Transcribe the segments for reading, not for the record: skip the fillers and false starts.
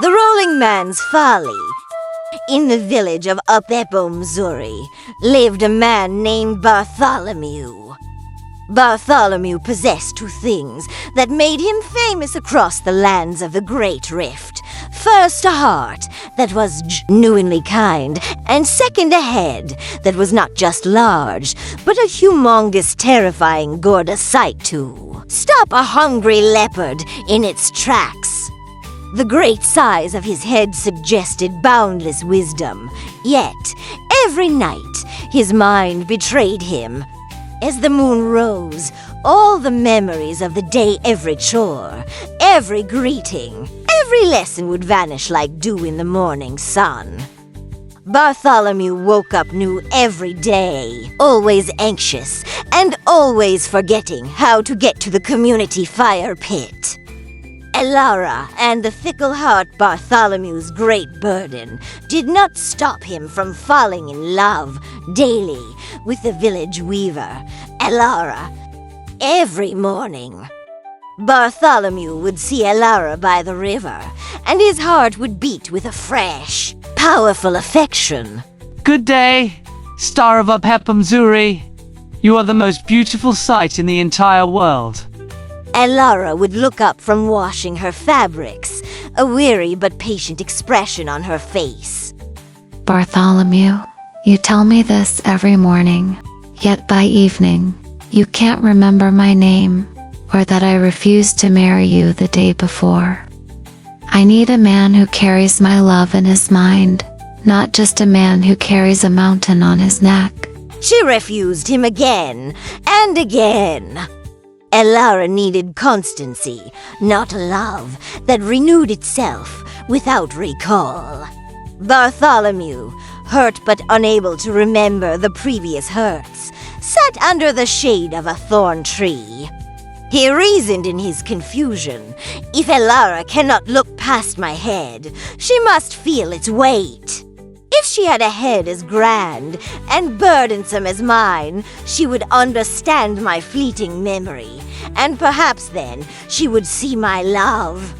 The Rolling Man's Folly. In the village of Upeppo, Missouri, lived a man named Bartholomew. Bartholomew possessed two things that made him famous across the lands of the Great Rift. First, a heart that was genuinely kind, and second, a head that was not just large, but a humongous, terrifying, gorgeous sight to stop a hungry leopard in its tracks. The great size of his head suggested boundless wisdom, yet every night his mind betrayed him. As the moon rose, all the memories of the day, every chore, every greeting, every lesson would vanish like dew in the morning sun. Bartholomew woke up new every day, always anxious and always forgetting how to get to the community fire pit. Elara and the fickle heart Bartholomew's great burden did not stop him from falling in love daily with the village weaver, Elara. Every morning, Bartholomew would see Elara by the river, and his heart would beat with a fresh, powerful affection. Good day, star of Upeppo, Missouri. You are the most beautiful sight in the entire world. Elara would look up from washing her fabrics, a weary but patient expression on her face. Bartholomew, you tell me this every morning, yet by evening, you can't remember my name, or that I refused to marry you the day before. I need a man who carries my love in his mind, not just a man who carries a mountain on his neck. She refused him again and again. Elara needed constancy, not love that renewed itself without recall. Bartholomew, hurt but unable to remember the previous hurts, sat under the shade of a thorn tree. He reasoned in his confusion. If Elara cannot look past my head, she must feel its weight. If she had a head as grand and burdensome as mine, she would understand my fleeting memory, and perhaps then she would see my love.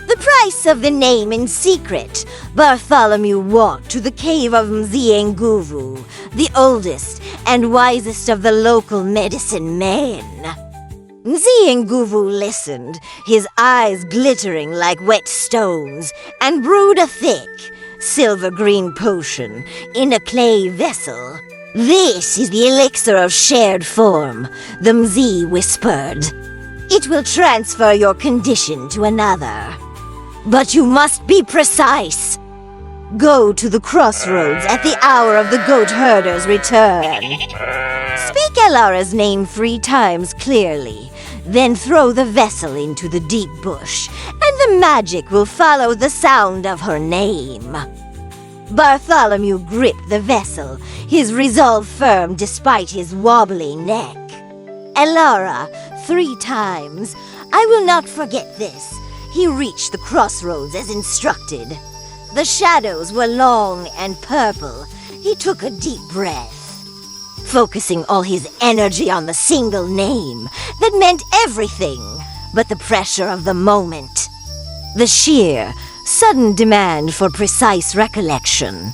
The price of the name in secret, Bartholomew walked to the cave of Mzienguvu, the oldest and wisest of the local medicine men. Mzienguvu listened, his eyes glittering like wet stones, and brewed a thick, silver-green potion in a clay vessel. This is the elixir of shared form, the Mzi whispered. It will transfer your condition to another. But you must be precise. Go to the crossroads at the hour of the goat herder's return. Speak Elara's name 3 times clearly, then throw the vessel into the deep bush, and the magic will follow the sound of her name. Bartholomew gripped the vessel, his resolve firm despite his wobbly neck. Elara, 3 times. I will not forget this. He reached the crossroads as instructed. The shadows were long and purple. He took a deep breath, focusing all his energy on the single name that meant everything but the pressure of the moment. The sheer, sudden demand for precise recollection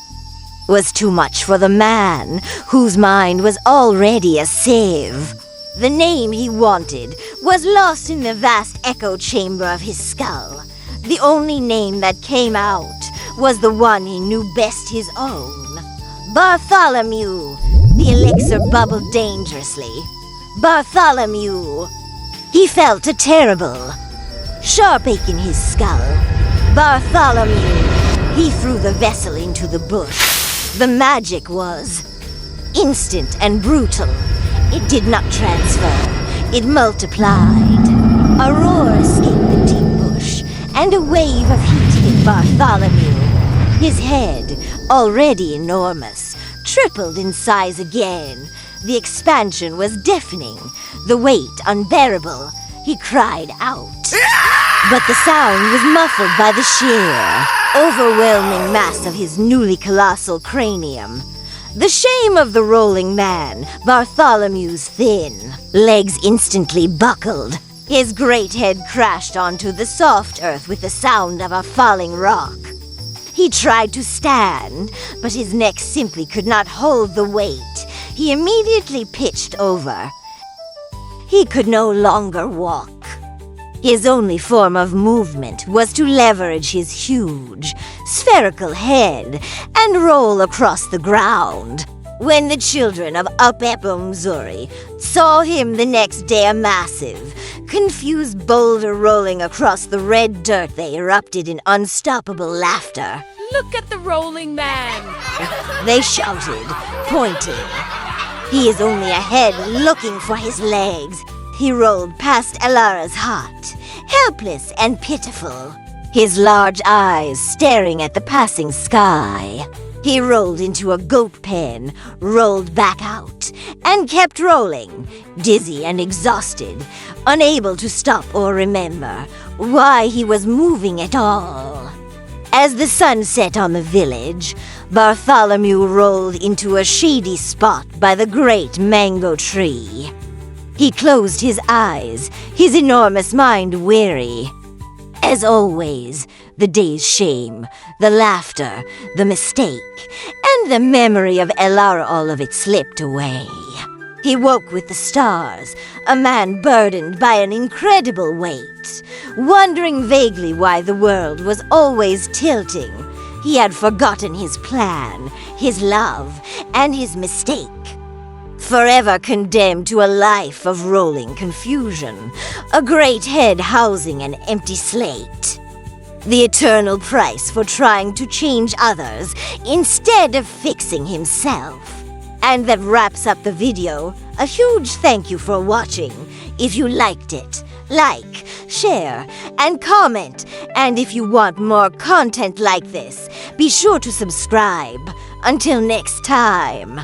was too much for the man whose mind was already a sieve. The name he wanted was lost in the vast echo chamber of his skull. The only name that came out was the one he knew best, his own. Bartholomew. The elixir bubbled dangerously. Bartholomew. He felt a terrible, sharp ache in his skull. Bartholomew. He threw the vessel into the bush. The magic was instant and brutal. It did not transfer. It multiplied. A roar escaped the deep bush, and a wave of heat hit Bartholomew. His head, already enormous, tripled in size again. The expansion was deafening, the weight unbearable. He cried out. But the sound was muffled by the sheer, overwhelming mass of his newly colossal cranium. The shame of the rolling man, Bartholomew's thin legs instantly buckled. His great head crashed onto the soft earth with the sound of a falling rock. He tried to stand, but his neck simply could not hold the weight. He immediately pitched over. He could no longer walk. His only form of movement was to leverage his huge, spherical head and roll across the ground. When the children of Upper Missouri saw him the next day, a massive, confused boulder rolling across the red dirt, they erupted in unstoppable laughter. Look at the rolling man! They shouted, pointing. He is only ahead, looking for his legs. He rolled past Elara's hut, helpless and pitiful, his large eyes staring at the passing sky. He rolled into a goat pen, rolled back out, and kept rolling, dizzy and exhausted, unable to stop or remember why he was moving at all. As the sun set on the village, Bartholomew rolled into a shady spot by the great mango tree. He closed his eyes, his enormous mind weary. As always, the day's shame, the laughter, the mistake, and the memory of Elara, all of it slipped away. He woke with the stars, a man burdened by an incredible weight, wondering vaguely why the world was always tilting. He had forgotten his plan, his love, and his mistake. Forever condemned to a life of rolling confusion, a great head housing an empty slate. The eternal price for trying to change others instead of fixing himself. And that wraps up the video. A huge thank you for watching. If you liked it, like, share, and comment. And if you want more content like this, be sure to subscribe. Until next time.